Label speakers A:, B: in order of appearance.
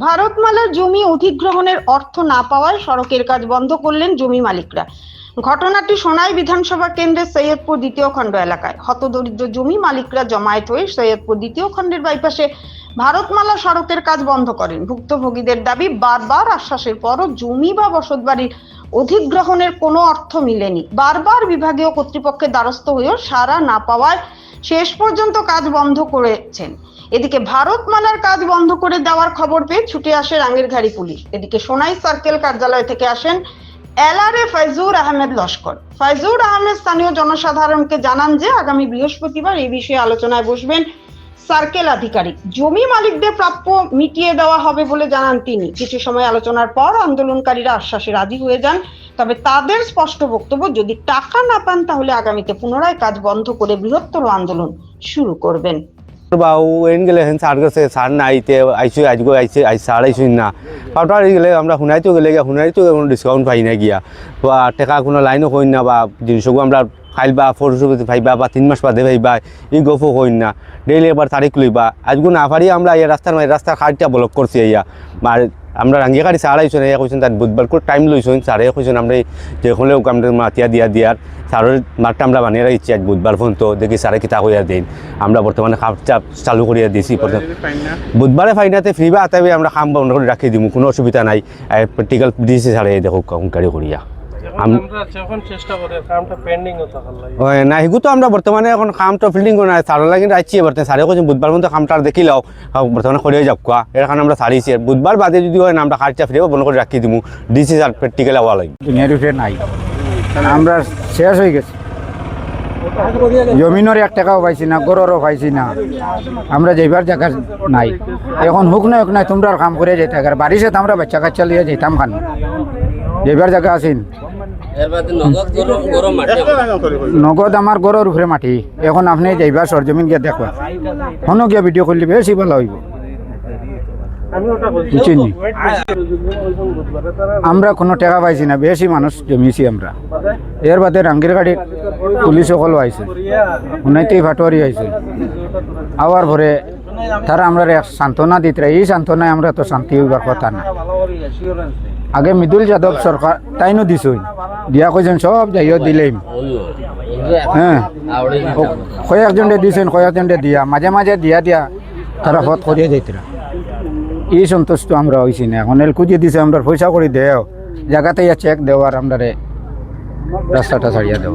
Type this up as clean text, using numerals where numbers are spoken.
A: ভারতমালার জমি অধিগ্রহণের অর্থ না পাওয়ায় সড়কের কাজ বন্ধ করলেন জমি মালিকরা। ঘটনাটি সোনাই বিধানসভা কেন্দ্রের সৈয়দপুর দ্বিতীয় খণ্ড এলাকায়। হতদরিদ্র জমি মালিকরা জমায়েত হয়ে সৈয়দপুর দ্বিতীয় খণ্ডের বাইপাসে ভারতমালা সড়কের কাজ বন্ধ করেন। ভুক্তভোগীদের দাবি, বারবার আশ্বাসের পরও জমি বা বসতবাড়ির অধিগ্রহণের কোনো অর্থ মিলেনি। বারবার বিভাগীয় কর্তৃপক্ষের দ্বারস্থ হয়েও সাড়া না পাওয়ায় শেষ পর্যন্ত কাজ বন্ধ করেছেন। এদিকে ভারতমালার কাজ বন্ধ করে দেওয়ার খবর পেয়ে ছুটে আসে রাঙ্গিরঘাড়ি পুলিশ। এদিকে সোনাই সার্কেল কার্যালয় থেকে আসেন এলআরএ ফাইজুর আহমেদ লস্কর। ফাইজুর আহমেদ স্থানীয় জনসাধারণকে জানান যে আগামী বৃহস্পতিবার এই বিষয়ে আলোচনায় বসবেন সার্কেল আধিকারিক। জমি মালিকদের প্রাপ্য মিটিয়ে দেওয়া হবে বলে জানান তিনি। কিছু সময় আলোচনার পর আন্দোলনকারীরা আশ্বাসে রাজি হয়ে যান, তবে তাদের স্পষ্ট বক্তব্য, যদি টাকা না পান তাহলে আগামীতে পুনরায় কাজ বন্ধ করে বৃহত্তর আন্দোলন শুরু করবেন।
B: বাবু এন গেলে হেন সার গেছে সার নাইতে আইসু আজগো আইসে সার আইসুন না পাউটার গেলে আমরা শুনাইতো গেলে শুনাইতো কোনো ডিসকাউন্ট পাই না গিয়া বা টাকা কোনো লাইনও হইন না বা জিনিসগু আমরা খাইবা ফরসুপতি ভাইবা বা 3 মাস বাদে ভাইবা এই গফও হইন না ডেইলি এবার তারিখ লইবা আজগু না পারি আমরা এই রাস্তার খাটটা ব্লক করছি ইয়া আর আমরা রাঙ্গিয়াকারি সার আইসুন ইয়া কইছেন তার বুধবার করে টাইম লইছেন সারে কইছেন আমরা যে হলেও আমরা মাতিয়া দিয়ার সারের মাঠটা আমরা বানিয়ে রাখছি আজ বুধবার পর্যন্ত দেখি সারে কিতা হইয়া দেন আমরা বর্তমানে খাপটা চালু করিয়া দিয়েছি। বুধবারে ফাইনাতে ফ্রি বা আতাবে আমরা খাম বন্ধ করে রাখি দিব, কোনো অসুবিধা নাই। প্র্যাকটিক্যাল দিয়েছি সারে দেখো কারি করিয়া না হিগু তো আমরা বর্তমানে এখন কামটা ফিল্ডিং করে না সার লাগি রাখছি বর্তমানে সারে কইছেন বুধবার পর্যন্ত কামটা দেখি লাও বর্তমানে করিয়ে যাক কোয়া এর কারণে আমরা সারিছি। বুধবার বাদে যদি হয় না আমরা খাটটা ফ্রি বন্ধ করে রাখি দিব, দিয়েছি স্যার প্র্যাকটিক্যাল হওয়া লাগে
C: নাই আমরা শেষ হয়ে গেছি। জমিনের 1 টাকাও পাইছি না, গরুরও পাইছি না, আমরা যাইবার জায়গা নাই। এখন হুক নাই তোমরা কাম করে যেতে আর বাড়িছে আমরা বাচ্চা কাচ্চা লিয়ে যেতাম খান, যাইবার জায়গা আছেন। নগদ আমার গরুর উপরে মাটি, এখন আপনি যাইবা সরজমিন গিয়ে দেখবা, হনো গিয়া ভিডিও করলে বেশি ভালো হইব। আমরা কোনো টাকা পাইছি না, বেশি মানুষ জমিয়েছি আমরা। এর বাদে রাঙ্গিরঘাড়ির পুলিশ সকল আইছে, উনাইতেই ভাটোয়ারি আইছে, আবার ভরে তারা আমরা সান্ত্বনা দিতে, এই সান্ত্বনায় আমরা তো শান্তি হইবার কথা না। আগে মৃদুল যাদব সরকার তাইনও দিছই দিয়া কইছেন সব যাইও দিলেন, হ্যাঁ কয়েকজনে দিছেন কয়েকজনে দিয়া মাঝে দিয়া তারা হত করিয়া যাইতরা। এই সন্তুষ্ট আমরা হয়েছি না। এখন এল খুঁজে দিছে আমরা পয়সা করে দেও, জায়গাতে চেক দেওয়ার আমরা রাস্তাটা ছাড়িয়া দেও।